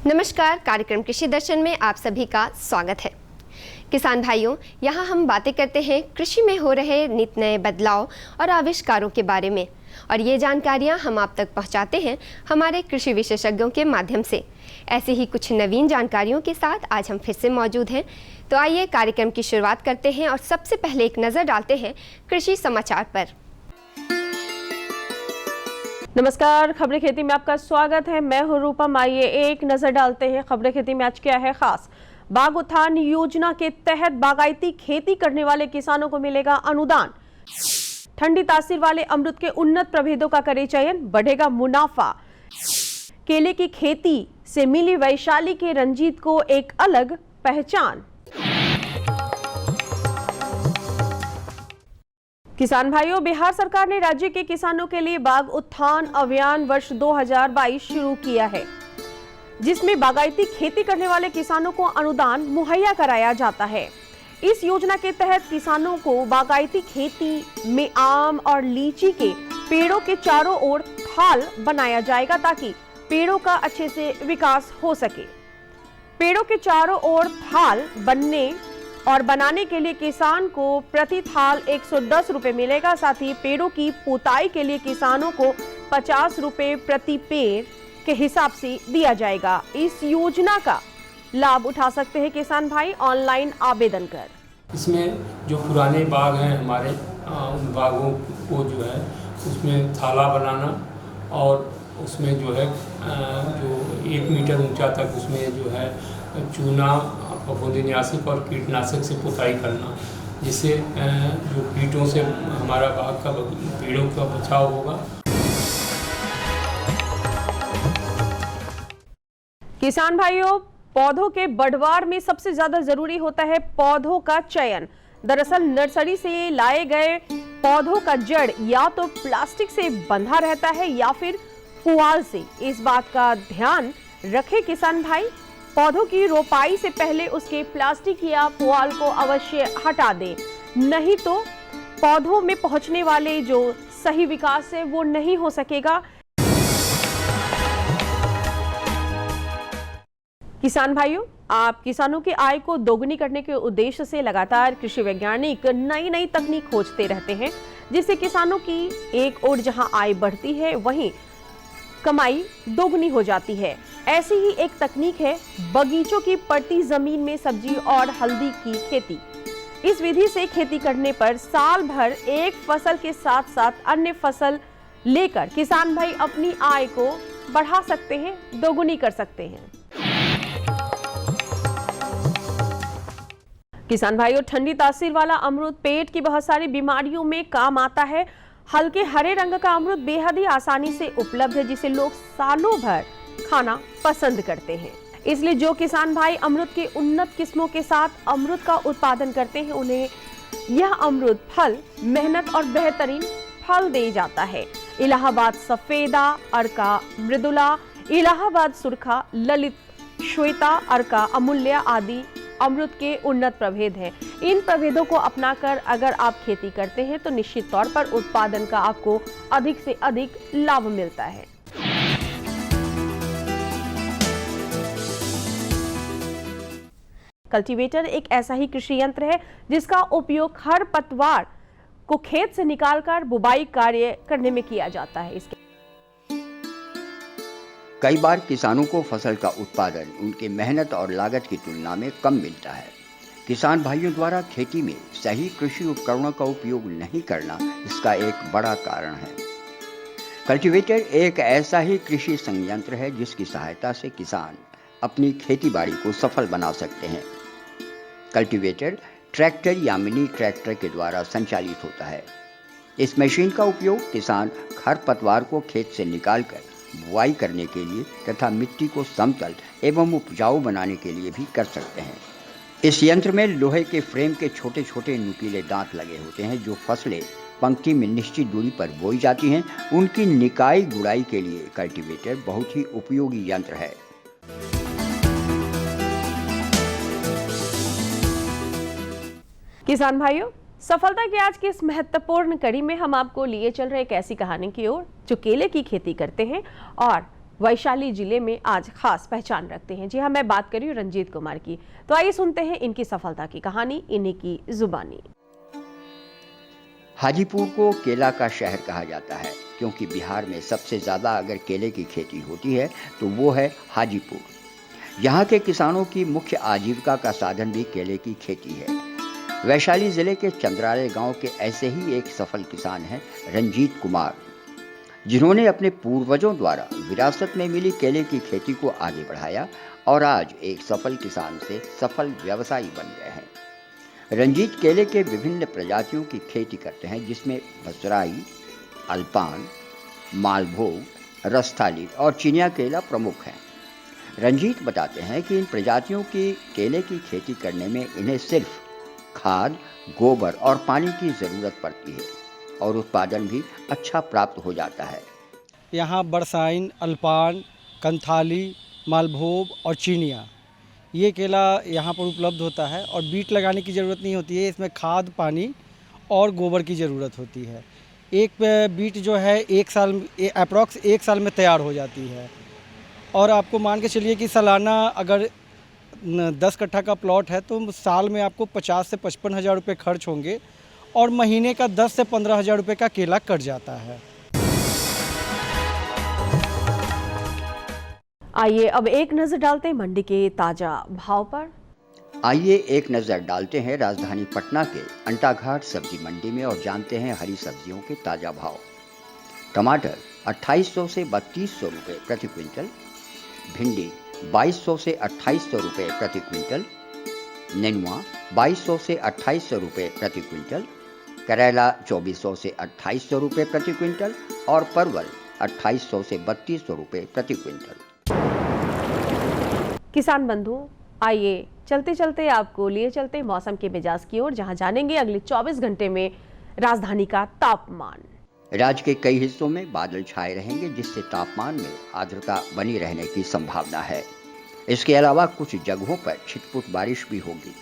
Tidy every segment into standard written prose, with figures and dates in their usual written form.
नमस्कार, कार्यक्रम कृषि दर्शन में आप सभी का स्वागत है। किसान भाइयों, यहाँ हम बातें करते हैं कृषि में हो रहे नित नए बदलाव और आविष्कारों के बारे में, और ये जानकारियाँ हम आप तक पहुँचाते हैं हमारे कृषि विशेषज्ञों के माध्यम से। ऐसी ही कुछ नवीन जानकारियों के साथ आज हम फिर से मौजूद हैं। तो आइए कार्यक्रम की शुरुआत करते हैं और सबसे पहले एक नज़र डालते हैं कृषि समाचार पर। नमस्कार, खबरें खेती में आपका स्वागत है। मैं हूं रूपम। आइए एक नजर डालते हैं खबरें खेती में आज क्या है खास। बाग उत्थान योजना के तहत बागायती खेती करने वाले किसानों को मिलेगा अनुदान। ठंडी तासीर वाले अमरूद के उन्नत प्रभेदों का करे चयन, बढ़ेगा मुनाफा। केले की खेती से मिली वैशाली के रंजीत को एक अलग पहचान। किसान भाइयों, बिहार सरकार ने राज्य के किसानों के लिए बाग उत्थान अभियान वर्ष 2022 शुरू किया है, जिसमें बागायती खेती करने वाले किसानों को अनुदान मुहैया कराया जाता है। इस योजना के तहत किसानों को बागायती खेती में आम और लीची के पेड़ों के चारों ओर थाल बनाया जाएगा ताकि पेड़ों का अच्छे से विकास हो सके। पेड़ों के चारों ओर थाल बनाने के लिए किसान को प्रति थाल 110 रुपए मिलेगा। साथ ही पेड़ों की पोताई के लिए किसानों को 50 रुपए प्रति पेड़ के हिसाब से दिया जाएगा। इस योजना का लाभ उठा सकते हैं किसान भाई ऑनलाइन आवेदन कर। इसमें जो पुराने बाग हैं हमारे, उन बागों को जो है उसमें थाला बनाना और उसमें जो है जो 1 मीटर ऊंचा तक उसमें जो है चूना, फफूंदीनाशक और कीटनाशक से पुताई करना, जिससे जो कीटों से हमारा बाग का पेड़ों का बचाव होगा। किसान भाइयों, पौधों के बढ़वार में सबसे ज्यादा जरूरी होता है पौधों का चयन। दरअसल नर्सरी से लाए गए पौधों का जड़ या तो प्लास्टिक से बंधा रहता है या फिर पुआल से। इस बात का ध्यान रखें किसान भाई। पौधों की रोपाई से पहले उसके प्लास्टिक या पुआल को अवश्य हटा दें, नहीं तो पौधों में पहुंचने वाले जो सही विकास है वो नहीं हो सकेगा। किसान भाइयों, आप किसानों की आय को दोगुनी करने के उद्देश्य से लगातार कृषि वैज्ञानिक नई नई तकनीक खोजते रहते हैं, जिससे किसानों की एक ओर जहां आय बढ़ती है वहीं कमाई दोगुनी हो जाती है। ऐसी ही एक तकनीक है बगीचों की पड़ती जमीन में सब्जी और हल्दी की खेती। इस विधि से खेती करने पर साल भर एक फसल के साथ साथ अन्य फसल लेकर किसान भाई अपनी आय को बढ़ा सकते हैं, दोगुनी कर सकते हैं। किसान भाइयों, ठंडी तासीर वाला अमरूद पेट की बहुत सारी बीमारियों में काम आता है। हल्के हरे रंग का अमरूद बेहद ही आसानी से उपलब्ध है, जिसे लोग सालों भर खाना पसंद करते हैं। इसलिए जो किसान भाई अमरूद के उन्नत किस्मों के साथ अमरूद का उत्पादन करते हैं, उन्हें यह अमरूद फल मेहनत और बेहतरीन फल दे जाता है। इलाहाबाद सफेदा, अर्का मृदुला, इलाहाबाद सुरखा, ललित, श्वेता, अर्का, अमूल्य आदि अमरूद के उन्नत प्रभेद हैं। इन प्रभेदों को अपनाकर अगर आप खेती करते हैं तो निश्चित तौर पर उत्पादन का आपको अधिक से अधिक लाभ मिलता है। कल्टीवेटर एक ऐसा ही कृषि यंत्र है जिसका उपयोग खरपतवार को खेत से निकालकर बुवाई कार्य करने में किया जाता है। इसके कई बार किसानों को फसल का उत्पादन उनके मेहनत और लागत की तुलना में कम मिलता है। किसान भाइयों द्वारा खेती में सही कृषि उपकरणों का उपयोग नहीं करना इसका एक बड़ा कारण है। कल्टीवेटर एक ऐसा ही कृषि संयंत्र है जिसकी सहायता से किसान अपनी खेती बाड़ी को सफल बना सकते हैं। कल्टीवेटर ट्रैक्टर या मिनी ट्रैक्टर के द्वारा संचालित होता है। इस मशीन का उपयोग किसान खरपतवार को खेत से निकालकर बुआई करने के लिए तथा मिट्टी को समतल एवं उपजाऊ बनाने के लिए भी कर सकते हैं। इस यंत्र में लोहे के फ्रेम के छोटे छोटे नुकीले दांत लगे होते हैं जो फसलें पंक्ति में निश्चित दूरी पर बोई जाती हैं उनकी निकाई गुड़ाई के लिए कल्टीवेटर बहुत ही उपयोगी यंत्र है। किसान भाइयों, सफलता की आज की इस महत्वपूर्ण कड़ी में हम आपको लिए चल रहे एक ऐसी कहानी की ओर जो केले की खेती करते हैं और वैशाली जिले में आज खास पहचान रखते हैं। जी हाँ, मैं बात कर रही हूँ रंजीत कुमार की। तो आइए सुनते हैं इनकी सफलता की कहानी इन्हीं की जुबानी। हाजीपुर को केला का शहर कहा जाता है क्योंकि बिहार में सबसे ज्यादा अगर केले की खेती होती है तो वो है हाजीपुर। यहाँ के किसानों की मुख्य आजीविका का साधन भी केले की खेती है। वैशाली जिले के चंद्रालय गांव के ऐसे ही एक सफल किसान हैं रंजीत कुमार, जिन्होंने अपने पूर्वजों द्वारा विरासत में मिली केले की खेती को आगे बढ़ाया और आज एक सफल किसान से सफल व्यवसायी बन गए हैं। रंजीत केले के विभिन्न प्रजातियों की खेती करते हैं जिसमें बसराई, अल्पान, मालभोग, रस्थाली और चिनिया केला प्रमुख हैं। रंजीत बताते हैं कि इन प्रजातियों की केले की खेती करने में इन्हें सिर्फ खाद, गोबर और पानी की ज़रूरत पड़ती है और उत्पादन भी अच्छा प्राप्त हो जाता है। यहाँ बरसाइन, अल्पान, कंथाली, मालभोग और चीनिया ये केला यहाँ पर उपलब्ध होता है और बीट लगाने की ज़रूरत नहीं होती है। इसमें खाद, पानी और गोबर की ज़रूरत होती है। एक बीट जो है अप्रॉक्स एक साल में तैयार हो जाती है और आपको मान के चलिए कि सालाना अगर 10 कट्ठा का प्लॉट है तो साल में आपको 50 से 55 हज़ार रुपये खर्च होंगे और महीने का 10 से 15 हज़ार रुपये का केला कट जाता है। आइए अब एक नजर डालते हैं मंडी के ताजा भाव पर। आइए एक नज़र डालते हैं राजधानी पटना के अंटाघाट सब्जी मंडी में और जानते हैं हरी सब्जियों के ताजा भाव। टमाटर 2800 से 3200 रुपये प्रति क्विंटल, भिंडी 2200 से 2800 रुपये प्रति क्विंटल, नेनुआ 2200 से 2800 रुपये प्रति क्विंटल, करेला 2400 से 2800 रुपये प्रति क्विंटल और परवल 2800 से 3200 रुपये प्रति क्विंटल। किसान बंधु, आइए चलते चलते आपको लिए चलते मौसम के मिजाज की ओर, जहां जानेंगे अगले 24 घंटे में राजधानी का तापमान। राज्य के कई हिस्सों में बादल छाए रहेंगे जिससे तापमान में आर्द्रता बनी रहने की संभावना है। इसके अलावा कुछ जगहों पर छिटपुट बारिश भी होगी।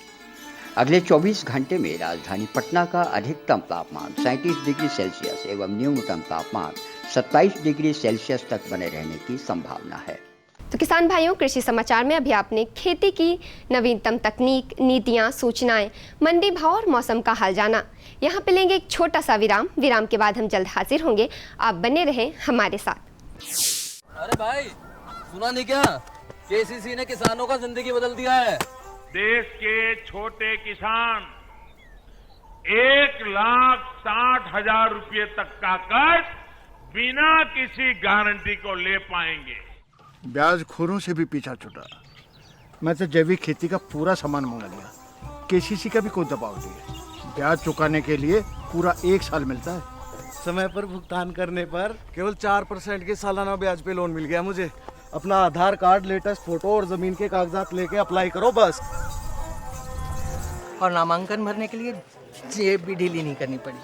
अगले 24 घंटे में राजधानी पटना का अधिकतम तापमान 37 डिग्री सेल्सियस एवं न्यूनतम तापमान 27 डिग्री सेल्सियस तक बने रहने की संभावना है। तो किसान भाइयों, कृषि समाचार में अभी आपने खेती की नवीनतम तकनीक, नीतियां, सूचनाएं, मंडी भाव और मौसम का हाल जाना। यहाँ पे लेंगे एक छोटा सा विराम के बाद हम जल्द हाजिर होंगे। आप बने रहें हमारे साथ। अरे भाई, सुना नहीं क्या? केसीसी ने किसानों का जिंदगी बदल दिया है। देश के छोटे किसान 1,60,000 रुपये तक का कर्ज बिना किसी गारंटी को ले पाएंगे। ब्याज खोरों से भी पीछा छूटा। मैं तो जैविक खेती का पूरा सामान मंगा लिया, केसीसी का भी कोई दबाव नहीं है। ब्याज चुकाने के लिए पूरा 1 साल मिलता है। समय पर भुगतान करने पर केवल 4% के सालाना ब्याज पे लोन मिल गया मुझे। अपना आधार कार्ड, लेटेस्ट फोटो और जमीन के कागजात लेके अप्लाई करो बस। और नामांकन भरने के लिए जेब भी ढीली नहीं करनी पड़ी।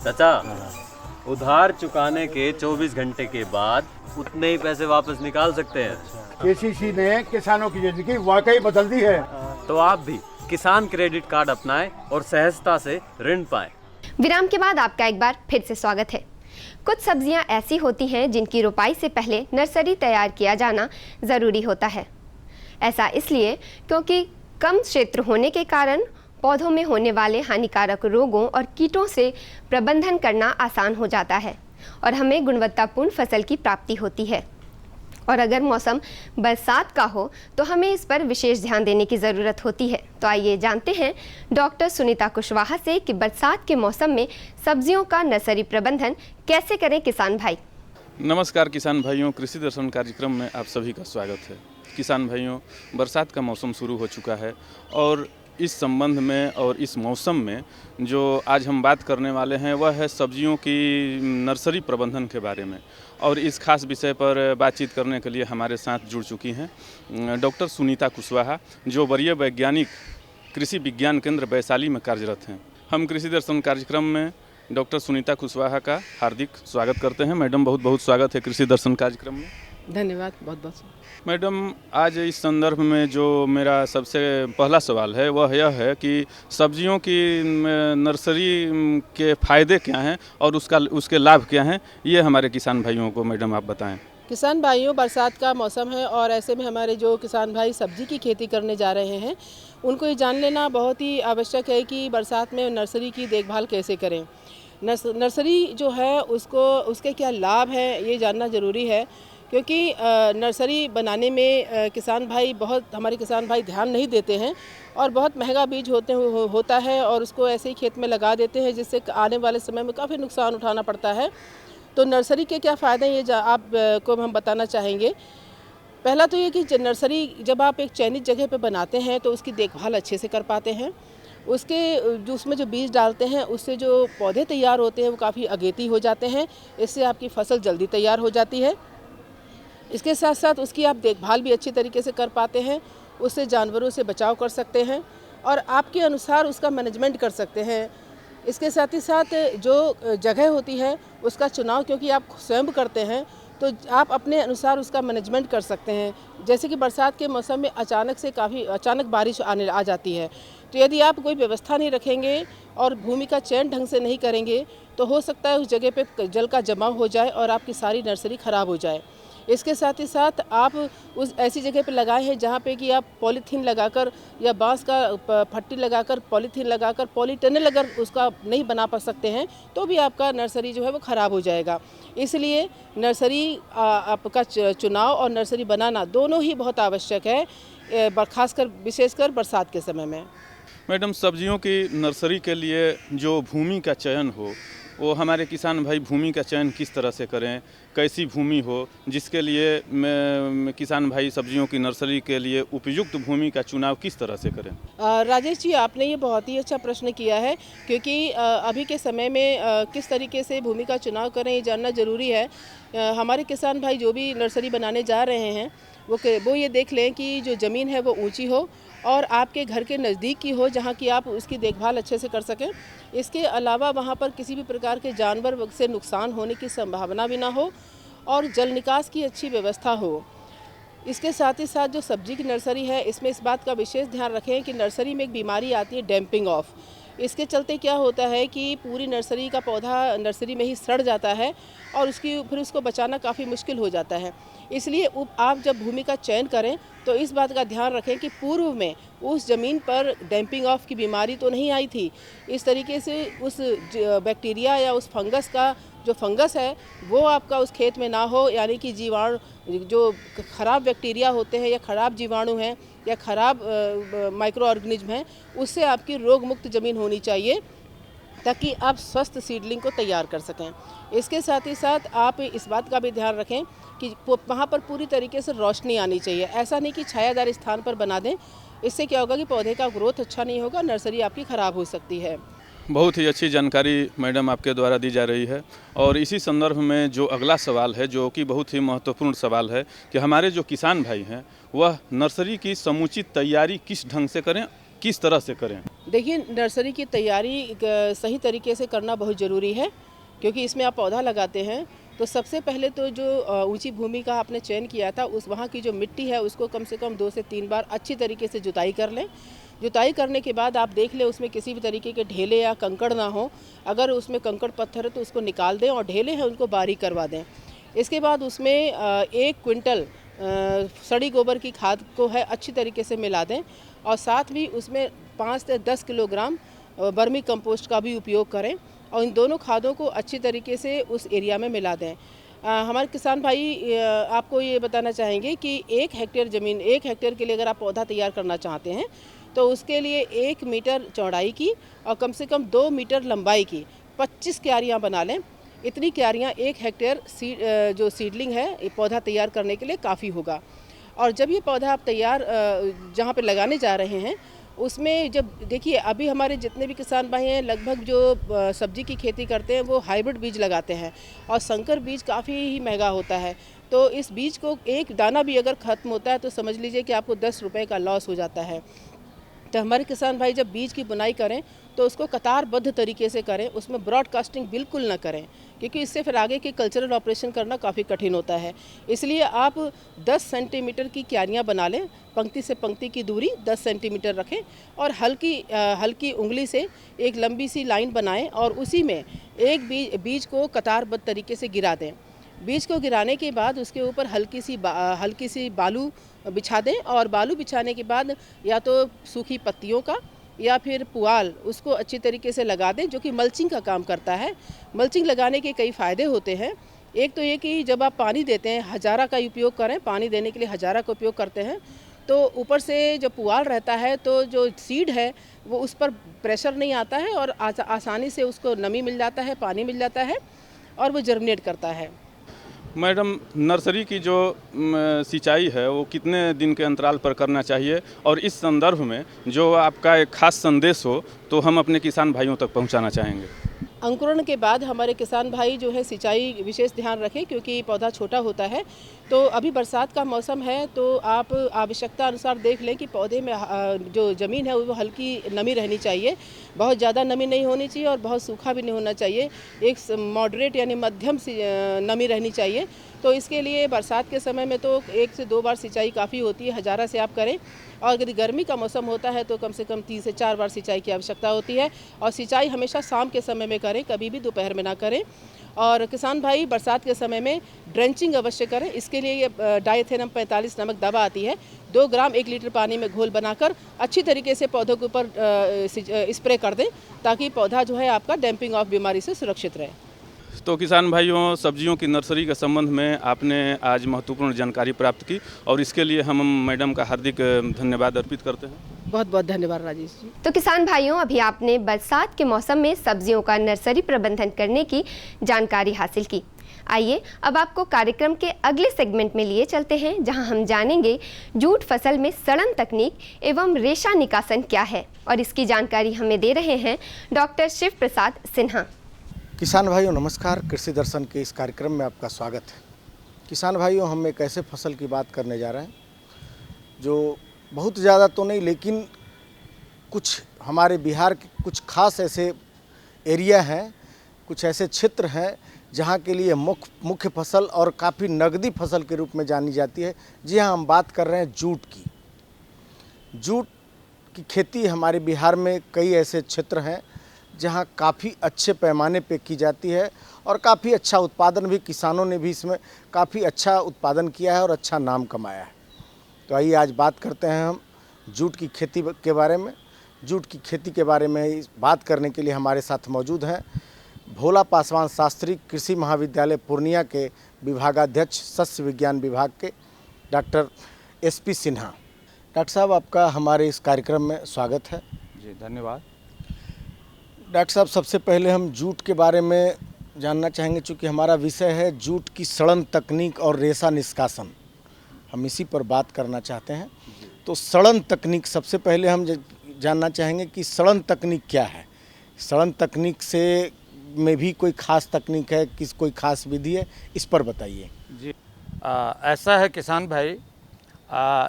चाचा, उधार चुकाने के 24 घंटे के बाद उतने ही पैसे वापस निकाल सकते हैं। केसीसी ने किसानों की जिंदगी वाकई बदल दी है। तो आप भी किसान क्रेडिट कार्ड अपनाएं और सहजता से ऋण पाएं। विराम के बाद आपका एक बार फिर से स्वागत है। कुछ सब्जियां ऐसी होती हैं जिनकी रोपाई से पहले नर्सरी तैयार किया जाना ज़रूरी होता है। ऐसा इसलिए क्योंकि कम क्षेत्र होने के कारण पौधों में होने वाले हानिकारक रोगों और कीटों से प्रबंधन करना आसान हो जाता है और हमें गुणवत्तापूर्ण फसल की प्राप्ति होती है। और अगर मौसम बरसात का हो तो हमें इस पर विशेष ध्यान देने की ज़रूरत होती है। तो आइए जानते हैं डॉक्टर सुनीता कुशवाहा से कि बरसात के मौसम में सब्जियों का नर्सरी प्रबंधन कैसे करें किसान भाई। नमस्कार किसान भाइयों, कृषि दर्शन कार्यक्रम में आप सभी का स्वागत है। किसान भाइयों, बरसात का मौसम शुरू हो चुका है और इस संबंध में और इस मौसम में जो आज हम बात करने वाले हैं वह है सब्जियों की नर्सरी प्रबंधन के बारे में। और इस खास विषय पर बातचीत करने के लिए हमारे साथ जुड़ चुकी हैं डॉक्टर सुनीता कुशवाहा, जो वरीय वैज्ञानिक कृषि विज्ञान केंद्र वैशाली में कार्यरत हैं। हम कृषि दर्शन कार्यक्रम में डॉक्टर सुनीता कुशवाहा का हार्दिक स्वागत करते हैं। मैडम, बहुत बहुत स्वागत है कृषि दर्शन कार्यक्रम में। धन्यवाद, बहुत बहुत। मैडम, आज इस संदर्भ में जो मेरा सबसे पहला सवाल है वह यह है कि सब्जियों की नर्सरी के फ़ायदे क्या हैं और उसके लाभ क्या हैं, ये हमारे किसान भाइयों को मैडम आप बताएं। किसान भाइयों, बरसात का मौसम है और ऐसे में हमारे जो किसान भाई सब्जी की खेती करने जा रहे हैं उनको ये जान लेना बहुत ही आवश्यक है कि बरसात में नर्सरी की देखभाल कैसे करें। नर्सरी जो है उसके क्या लाभ हैं ये जानना ज़रूरी है, क्योंकि नर्सरी बनाने में हमारे किसान भाई ध्यान नहीं देते हैं और बहुत महंगा बीज होता है और उसको ऐसे ही खेत में लगा देते हैं, जिससे आने वाले समय में काफ़ी नुकसान उठाना पड़ता है। तो नर्सरी के क्या फ़ायदे हैं ये आपको हम बताना चाहेंगे। पहला तो ये कि नर्सरी जब आप एक चयनित जगह पे बनाते हैं तो उसकी देखभाल अच्छे से कर पाते हैं। उसमें जो बीज डालते हैं उससे जो पौधे तैयार होते हैं वो काफ़ी अगेती हो जाते हैं, इससे आपकी फसल जल्दी तैयार हो जाती है। इसके साथ साथ उसकी आप देखभाल भी अच्छी तरीके से कर पाते हैं, उससे जानवरों से बचाव कर सकते हैं और आपके अनुसार उसका मैनेजमेंट कर सकते हैं। इसके साथ ही साथ जो जगह होती है उसका चुनाव क्योंकि आप स्वयं करते हैं तो आप अपने अनुसार उसका मैनेजमेंट कर सकते हैं। जैसे कि बरसात के मौसम में अचानक बारिश आ जाती है, तो यदि आप कोई व्यवस्था नहीं रखेंगे और भूमि का चयन ढंग से नहीं करेंगे तो हो सकता है उस जगह पे जल का जमाव हो जाए और आपकी सारी नर्सरी ख़राब हो जाए। इसके साथ ही साथ आप उस ऐसी जगह पे लगाए हैं जहाँ पे कि आप पॉलीथीन लगाकर या बांस का फट्टी लगाकर पॉलीथीन लगाकर पॉलीटनल अगर उसका नहीं बना पा सकते हैं तो भी आपका नर्सरी जो है वो ख़राब हो जाएगा। इसलिए नर्सरी आपका चुनाव और नर्सरी बनाना दोनों ही बहुत आवश्यक है, विशेषकर बरसात के समय में। मैडम, सब्जियों की नर्सरी के लिए जो भूमि का चयन हो वो हमारे किसान भाई भूमि का चयन किस तरह से करें, कैसी भूमि हो जिसके लिए किसान भाई सब्जियों की नर्सरी के लिए उपयुक्त भूमि का चुनाव किस तरह से करें? राजेश जी, आपने ये बहुत ही अच्छा प्रश्न किया है, क्योंकि अभी के समय में किस तरीके से भूमि का चुनाव करें ये जानना ज़रूरी है। हमारे किसान भाई जो भी नर्सरी बनाने जा रहे हैं वो ये देख लें कि जो ज़मीन है वो ऊंची हो और आपके घर के नज़दीक की हो, जहाँ की आप उसकी देखभाल अच्छे से कर सकें। इसके अलावा वहाँ पर किसी भी प्रकार के जानवर से नुकसान होने की संभावना भी ना हो और जल निकास की अच्छी व्यवस्था हो। इसके साथ ही साथ जो सब्जी की नर्सरी है इसमें इस बात का विशेष ध्यान रखें कि नर्सरी में एक बीमारी आती है डैम्पिंग ऑफ। इसके चलते क्या होता है कि पूरी नर्सरी का पौधा नर्सरी में ही सड़ जाता है और फिर उसको बचाना काफ़ी मुश्किल हो जाता है। इसलिए आप जब भूमि का चयन करें तो इस बात का ध्यान रखें कि पूर्व में उस ज़मीन पर डैम्पिंग ऑफ की बीमारी तो नहीं आई थी। इस तरीके से उस बैक्टीरिया या उस फंगस का जो फंगस है वो आपका उस खेत में ना हो, यानी कि जीवाणु जो ख़राब बैक्टीरिया होते हैं या ख़राब जीवाणु हैं या ख़राब माइक्रो ऑर्गेनिज्म हैं, उससे आपकी रोग मुक्त ज़मीन होनी चाहिए ताकि आप स्वस्थ सीडलिंग को तैयार कर सकें। इसके साथ ही साथ आप इस बात का भी ध्यान रखें कि वहाँ पर पूरी तरीके से रोशनी आनी चाहिए। ऐसा नहीं कि छायादार स्थान पर बना दें, इससे क्या होगा कि पौधे का ग्रोथ अच्छा नहीं होगा, नर्सरी आपकी ख़राब हो सकती है। बहुत ही अच्छी जानकारी मैडम आपके द्वारा दी जा रही है। और इसी संदर्भ में जो अगला सवाल है, जो कि बहुत ही महत्वपूर्ण सवाल है, कि हमारे जो किसान भाई हैं वह नर्सरी की समुचित तैयारी किस ढंग से करें, किस तरह से करें? देखिए, नर्सरी की तैयारी सही तरीके से करना बहुत ज़रूरी है, क्योंकि इसमें आप पौधा लगाते हैं तो सबसे पहले तो जो ऊंची भूमि का आपने चयन किया था वहाँ की जो मिट्टी है उसको कम से कम 2 से 3 बार अच्छी तरीके से जुताई कर लें। जुताई करने के बाद आप देख लें उसमें किसी भी तरीके के ढेले या कंकड़ ना हो। अगर उसमें कंकड़ पत्थर है तो उसको निकाल दें और ढेले हैं उनको बारीक करवा दें। इसके बाद उसमें 1 क्विंटल सड़ी गोबर की खाद को है अच्छी तरीके से मिला दें और साथ भी उसमें 5 से 10 किलोग्राम वर्मी कंपोस्ट का भी उपयोग करें और इन दोनों खादों को अच्छी तरीके से उस एरिया में मिला दें। हमारे किसान भाई आपको ये बताना चाहेंगे कि 1 हेक्टेयर ज़मीन, 1 हेक्टेयर के लिए अगर आप पौधा तैयार करना चाहते हैं तो उसके लिए 1 मीटर चौड़ाई की और कम से कम 2 मीटर लंबाई की 25 क्यारियाँ बना लें। इतनी क्यारियाँ 1 हेक्टेयर जो सीडलिंग है ये पौधा तैयार करने के लिए काफ़ी होगा। और जब ये पौधा आप तैयार जहाँ पे लगाने जा रहे हैं उसमें जब देखिए अभी हमारे जितने भी किसान भाई हैं लगभग जो सब्जी की खेती करते हैं वो हाइब्रिड बीज लगाते हैं और संकर बीज काफ़ी ही महंगा होता है। तो इस बीज को एक दाना भी अगर ख़त्म होता है तो समझ लीजिए कि आपको 10 रुपये का लॉस हो जाता है। तो हमारे किसान भाई जब बीज की बुनाई करें तो उसको कतारबद्ध तरीके से करें, उसमें ब्रॉडकास्टिंग बिल्कुल ना करें, क्योंकि इससे फिर आगे के कल्चरल ऑपरेशन करना काफ़ी कठिन होता है। इसलिए आप 10 सेंटीमीटर की क्यारियाँ बना लें, पंक्ति से पंक्ति की दूरी 10 सेंटीमीटर रखें और हल्की उंगली से एक लंबी सी लाइन बनाएं और उसी में एक बीज को कतारबद्ध तरीके से गिरा दें। बीज को गिराने के बाद उसके ऊपर हल्की सी बालू बिछा दें और बालू बिछाने के बाद या तो सूखी पत्तियों का या फिर पुआल उसको अच्छी तरीके से लगा दें, जो कि मल्चिंग का काम करता है। मल्चिंग लगाने के कई फ़ायदे होते हैं। एक तो ये कि जब आप पानी देते हैं हजारा का उपयोग करें, पानी देने के लिए हजारा का उपयोग करते हैं तो ऊपर से जब पुआल रहता है तो जो सीड है वो उस पर प्रेशर नहीं आता है और आसानी से उसको नमी मिल जाता है, पानी मिल जाता है और वो जर्मिनेट करता है। मैडम, नर्सरी की जो सिंचाई है वो कितने दिन के अंतराल पर करना चाहिए, और इस संदर्भ में जो आपका एक खास संदेश हो तो हम अपने किसान भाइयों तक पहुंचाना चाहेंगे। अंकुरण के बाद हमारे किसान भाई जो है सिंचाई विशेष ध्यान रखें, क्योंकि पौधा छोटा होता है। तो अभी बरसात का मौसम है तो आप आवश्यकता अनुसार देख लें कि पौधे में जो ज़मीन है वो हल्की नमी रहनी चाहिए, बहुत ज़्यादा नमी नहीं होनी चाहिए और बहुत सूखा भी नहीं होना चाहिए, एक मॉडरेट यानी मध्यम सी नमी रहनी चाहिए। तो इसके लिए बरसात के समय में तो 1 से 2 बार सिंचाई काफ़ी होती है, हजारा से आप करें। और यदि गर्मी का मौसम होता है तो कम से कम 3 से 4 बार सिंचाई की आवश्यकता होती है और सिंचाई हमेशा शाम के समय में करें, कभी भी दोपहर में ना करें। और किसान भाई बरसात के समय में ड्रेंचिंग अवश्य करें। इसके लिए ये डाइथेनम 45 नामक दवा आती है, 2 ग्राम 1 लीटर पानी में घोल बनाकर अच्छी तरीके से पौधों के ऊपर स्प्रे कर दें, ताकि पौधा जो है आपका डैम्पिंग ऑफ बीमारी से सुरक्षित रहे। तो किसान भाइयों, सब्जियों की नर्सरी के संबंध में आपने आज महत्वपूर्ण जानकारी प्राप्त की और इसके लिए हम मैडम का हार्दिक धन्यवाद अर्पित करते हैं। बहुत बहुत धन्यवाद राजेश जी। तो किसान भाइयों, अभी आपने बरसात के मौसम में सब्जियों का नर्सरी प्रबंधन करने की जानकारी हासिल की। आइए अब आपको कार्यक्रम के अगले सेगमेंट में लिए चलते हैं, जहां हम जानेंगे जूट फसल में सड़न तकनीक एवं रेशा निकासन क्या है, और इसकी जानकारी हमें दे रहे हैं डॉक्टर शिव प्रसाद सिन्हा। किसान भाइयों नमस्कार, कृषि दर्शन के इस कार्यक्रम में आपका स्वागत है। किसान भाइयों, हम एक ऐसे फसल की बात करने जा रहे हैं जो बहुत ज़्यादा तो नहीं, लेकिन कुछ हमारे बिहार के कुछ खास ऐसे एरिया हैं, कुछ ऐसे क्षेत्र हैं जहाँ के लिए मुख्य फसल और काफ़ी नगदी फसल के रूप में जानी जाती है। जी हाँ, हम बात कर रहे हैं जूट की। जूट की खेती हमारे बिहार में कई ऐसे क्षेत्र हैं जहाँ काफ़ी अच्छे पैमाने पे की जाती है और काफ़ी अच्छा उत्पादन भी, किसानों ने भी इसमें काफ़ी अच्छा उत्पादन किया है और अच्छा नाम कमाया है। तो आइए आज बात करते हैं हम जूट की खेती के बारे में। जूट की खेती के बारे में बात करने के लिए हमारे साथ मौजूद हैं भोला पासवान शास्त्री कृषि महाविद्यालय पूर्णिया के विभागाध्यक्ष सस्य विज्ञान विभाग के डॉक्टर SP सिन्हा। डॉक्टर साहब, आपका हमारे इस कार्यक्रम में स्वागत है। जी धन्यवाद। डॉक्टर साहब, सबसे पहले हम जूट के बारे में जानना चाहेंगे, चूँकि हमारा विषय है जूट की सड़न तकनीक और रेशा निष्कासन, हम इसी पर बात करना चाहते हैं। तो सड़न तकनीक सबसे पहले हम जानना चाहेंगे कि सड़न तकनीक क्या है। सड़न तकनीक से में भी कोई खास तकनीक है, कोई खास विधि है, इस पर बताइए। जी ऐसा है किसान भाई,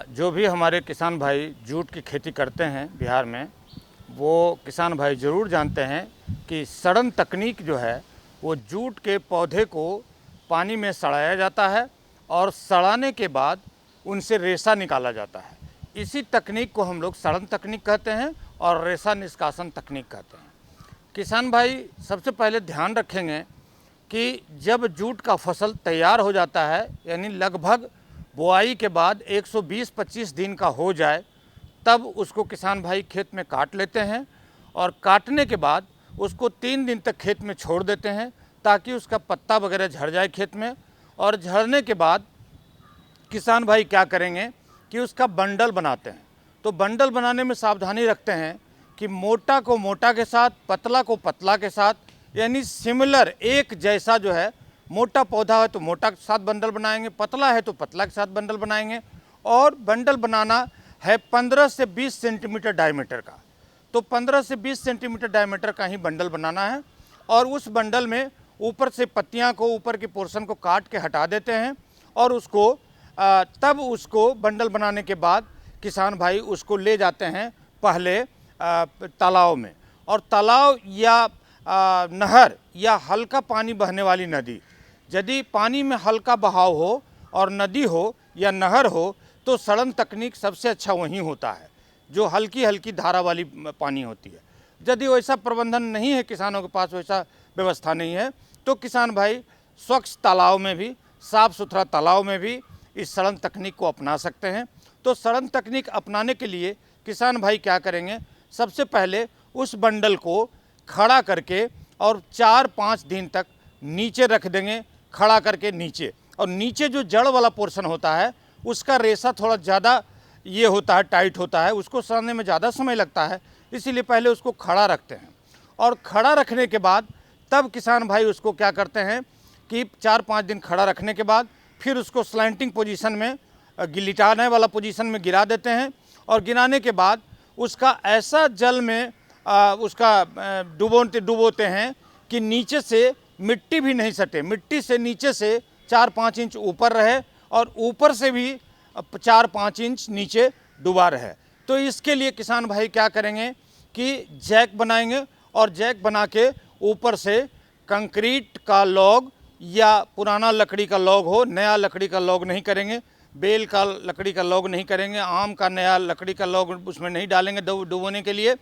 जो भी हमारे किसान भाई जूट की खेती करते हैं बिहार में, वो किसान भाई ज़रूर जानते हैं कि सड़न तकनीक जो है वो जूट के पौधे को पानी में सड़ाया जाता है और सड़ाने के बाद उनसे रेशा निकाला जाता है। इसी तकनीक को हम लोग सड़न तकनीक कहते हैं और रेशा निष्कासन तकनीक कहते हैं। किसान भाई सबसे पहले ध्यान रखेंगे कि जब जूट का फसल तैयार हो जाता है, यानी लगभग बुआई के बाद 120-25 दिन का हो जाए, तब उसको किसान भाई खेत में काट लेते हैं और काटने के बाद उसको 3 दिन तक खेत में छोड़ देते हैं ताकि उसका पत्ता वगैरह झड़ जाए खेत में। और झड़ने के बाद किसान भाई क्या करेंगे कि उसका बंडल बनाते हैं। तो बंडल बनाने में सावधानी रखते हैं कि मोटा को मोटा के साथ, पतला को पतला के साथ, यानी सिमिलर एक जैसा जो है, मोटा पौधा है तो मोटा के साथ बंडल बनाएंगे, पतला है तो पतला के साथ बंडल बनाएंगे। और बंडल बनाना है 15 से 20 सेंटीमीटर डायमीटर का। तो 15 से 20 सेंटीमीटर डायमीटर का ही बंडल बनाना है और उस बंडल में ऊपर से पत्तियां को, ऊपर के पोर्शन को काट के हटा देते हैं और उसको तब उसको बंडल बनाने के बाद किसान भाई उसको ले जाते हैं पहले तालाब में। और तालाब या नहर या हल्का पानी बहने वाली नदी, यदि पानी में हल्का बहाव हो और नदी हो या नहर हो तो सड़न तकनीक सबसे अच्छा वहीं होता है, जो हल्की हल्की धारा वाली पानी होती है। यदि वैसा प्रबंधन नहीं है, किसानों के पास वैसा व्यवस्था नहीं है, तो किसान भाई स्वच्छ तालाब में भी, साफ़ सुथरा तालाब में भी इस सड़न तकनीक को अपना सकते हैं। तो सड़न तकनीक अपनाने के लिए किसान भाई क्या करेंगे, सबसे पहले उस बंडल को खड़ा करके और 4-5 दिन तक नीचे रख देंगे, खड़ा करके नीचे। और नीचे जो जड़ वाला पोर्शन होता है उसका रेशा थोड़ा ज़्यादा ये होता है, टाइट होता है, उसको सड़ने में ज़्यादा समय लगता है, इसीलिए पहले उसको खड़ा रखते हैं। और खड़ा रखने के बाद तब किसान भाई उसको क्या करते हैं कि 4-5 दिन खड़ा रखने के बाद फिर उसको स्लैंटिंग पोजीशन में, लिटाने वाला पोजीशन में गिरा देते हैं। और गिराने के बाद उसका ऐसा जल में उसका डुबोते हैं कि नीचे से मिट्टी भी नहीं सटे, मिट्टी से नीचे से 4-5 इंच ऊपर रहे और ऊपर से भी 4-5 इंच नीचे डूबा रहे। तो इसके लिए किसान भाई क्या करेंगे कि जैक बनाएंगे और जैक बना के ऊपर से कंक्रीट का लॉग या पुराना लकड़ी का लॉग हो, नया लकड़ी का लॉग नहीं करेंगे, बेल का लकड़ी का लॉग नहीं करेंगे, आम का नया लकड़ी का लॉग उसमें नहीं डालेंगे डुबोने के लिए,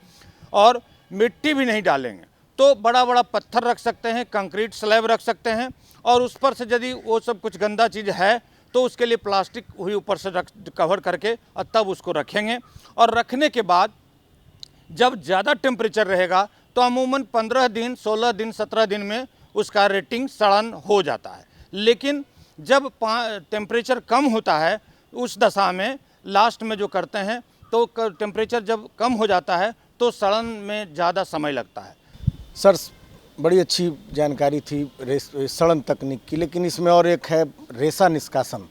और मिट्टी भी नहीं डालेंगे। तो बड़ा बड़ा पत्थर रख सकते हैं, कंक्रीट स्लैब रख सकते हैं, और उस पर से यदि वो सब कुछ गंदा चीज़ है तो उसके लिए प्लास्टिक हुई ऊपर से कवर करके और तब उसको रखेंगे। और रखने के बाद जब ज़्यादा टेम्परेचर रहेगा तो अमूमन 15 दिन, 16 दिन, 17 दिन में उसका रेटिंग सड़न हो जाता है। लेकिन जब टेम्परेचर कम होता है उस दशा में लास्ट में जो करते हैं तो टेम्परेचर जब कम हो जाता है तो सड़न में ज़्यादा समय लगता है। सर, बड़ी अच्छी जानकारी थी सड़न तकनीक की, लेकिन इसमें और एक है रेशा निष्कासन।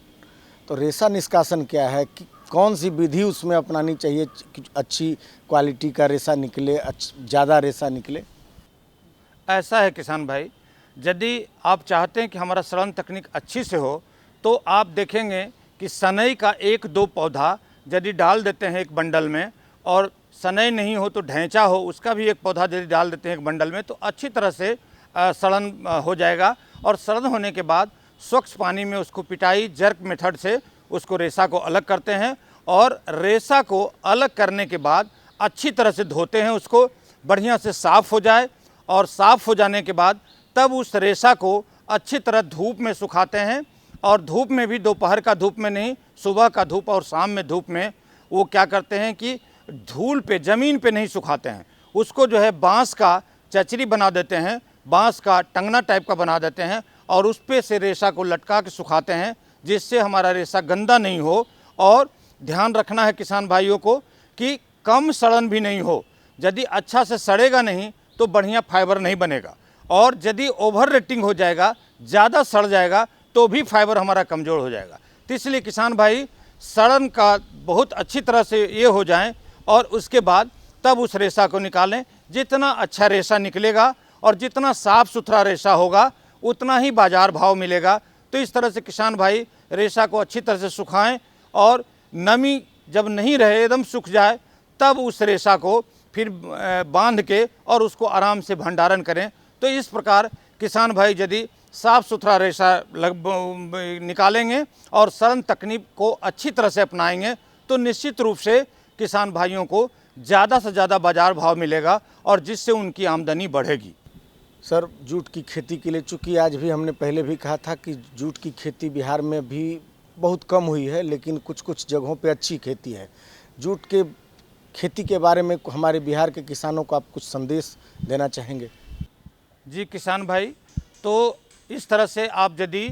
तो रेशा निष्कासन क्या है, कि कौन सी विधि उसमें अपनानी चाहिए कि अच्छी क्वालिटी का रेशा निकले, ज़्यादा रेशा निकले? ऐसा है किसान भाई, यदि आप चाहते हैं कि हमारा सड़न तकनीक अच्छी से हो तो आप देखेंगे कि सनई का 1-2 पौधा यदि डाल देते हैं एक बंडल में, और सनई नहीं हो तो ढैंचा हो उसका भी एक पौधा यदि डाल देते हैं एक बंडल में, तो अच्छी तरह से सड़न हो जाएगा। और सड़न होने के बाद स्वच्छ पानी में उसको पिटाई जर्क मेथड से उसको रेशा को अलग करते हैं, और रेशा को अलग करने के बाद अच्छी तरह से धोते हैं, उसको बढ़िया से साफ़ हो जाए। और साफ़ हो जाने के बाद तब उस रेशा को अच्छी तरह धूप में सुखाते हैं, और धूप में भी दोपहर का धूप में नहीं, सुबह का धूप और शाम में धूप में वो क्या करते हैं कि धूल पे, ज़मीन पे नहीं सुखाते हैं, उसको जो है बांस का चचरी बना देते हैं, बांस का टंगना टाइप का बना देते हैं, और उस पे से रेशा को लटका के सुखाते हैं, जिससे हमारा रेशा गंदा नहीं हो। और ध्यान रखना है किसान भाइयों को कि कम सड़न भी नहीं हो, यदि अच्छा से सड़ेगा नहीं तो बढ़िया फाइबर नहीं बनेगा, और यदि ओवर रेटिंग हो जाएगा, ज़्यादा सड़ जाएगा तो भी फाइबर हमारा कमज़ोर हो जाएगा। तो इसलिए किसान भाई सड़न का बहुत अच्छी तरह से ये हो जाए और उसके बाद तब उस रेशा को निकालें। जितना अच्छा रेशा निकलेगा और जितना साफ़ सुथरा रेशा होगा उतना ही बाज़ार भाव मिलेगा। तो इस तरह से किसान भाई रेशा को अच्छी तरह से सुखाएं, और नमी जब नहीं रहे, एकदम सूख जाए, तब उस रेशा को फिर बांध के और उसको आराम से भंडारण करें। तो इस प्रकार किसान भाई यदि साफ़ सुथरा रेशा निकालेंगे और सड़न तकनीक को अच्छी तरह से अपनाएंगे तो निश्चित रूप से किसान भाइयों को ज़्यादा से ज़्यादा बाज़ार भाव मिलेगा, और जिससे उनकी आमदनी बढ़ेगी। सर, जूट की खेती के लिए, चूँकि आज भी हमने पहले भी कहा था कि जूट की खेती बिहार में भी बहुत कम हुई है, लेकिन कुछ कुछ जगहों पे अच्छी खेती है। जूट के खेती के बारे में हमारे बिहार के किसानों को आप कुछ संदेश देना चाहेंगे? जी किसान भाई, तो इस तरह से आप यदि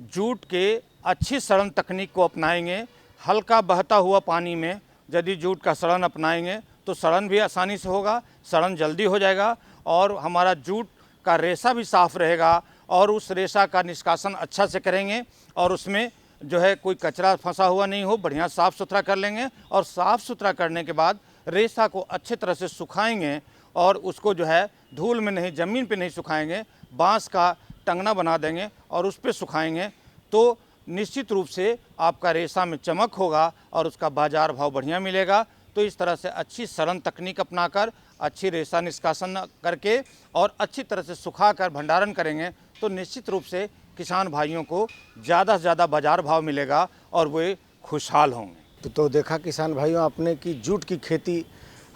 जूट के अच्छी सड़न तकनीक को अपनाएंगे, हल्का बहता हुआ पानी में यदि जूट का सड़न अपनाएंगे तो सड़न भी आसानी से होगा, सड़न जल्दी हो जाएगा, और हमारा जूट का रेशा भी साफ़ रहेगा, और उस रेशा का निष्कासन अच्छा से करेंगे, और उसमें जो है कोई कचरा फंसा हुआ नहीं हो, बढ़िया साफ़ सुथरा कर लेंगे। और साफ़ सुथरा करने के बाद रेशा को अच्छे तरह से सुखाएंगे और उसको जो है धूल में नहीं, ज़मीन पे नहीं सुखाएंगे, बांस का टंगना बना देंगे और उस पर सुखाएंगे, तो निश्चित रूप से आपका रेशा में चमक होगा और उसका बाज़ार भाव बढ़िया मिलेगा। तो इस तरह से अच्छी सरल तकनीक अपनाकर अच्छी रेशा निष्कासन करके और अच्छी तरह से सुखाकर भंडारण करेंगे तो निश्चित रूप से किसान भाइयों को ज़्यादा से ज़्यादा बाज़ार भाव मिलेगा और वे खुशहाल होंगे। तो देखा किसान भाइयों आपने कि जूट की खेती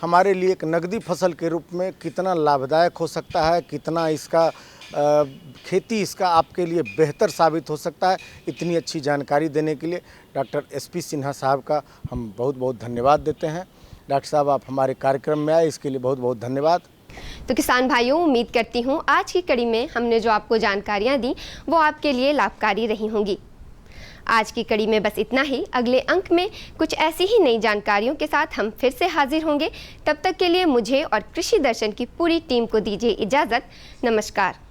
हमारे लिए एक नगदी फसल के रूप में कितना लाभदायक हो सकता है, कितना इसका खेती इसका आपके लिए बेहतर साबित हो सकता है। इतनी अच्छी जानकारी देने के लिए डॉक्टर SP सिन्हा साहब का हम बहुत बहुत धन्यवाद देते हैं। डॉक्टर साहब आप हमारे कार्यक्रम में आए, इसके लिए बहुत बहुत धन्यवाद। तो किसान भाइयों, उम्मीद करती हूँ आज की कड़ी में हमने जो आपको जानकारियाँ दी वो आपके लिए लाभकारी रही होंगी। आज की कड़ी में बस इतना ही। अगले अंक में कुछ ऐसी ही नई जानकारियों के साथ हम फिर से हाजिर होंगे। तब तक के लिए मुझे और कृषि दर्शन की पूरी टीम को दीजिए इजाज़त। नमस्कार।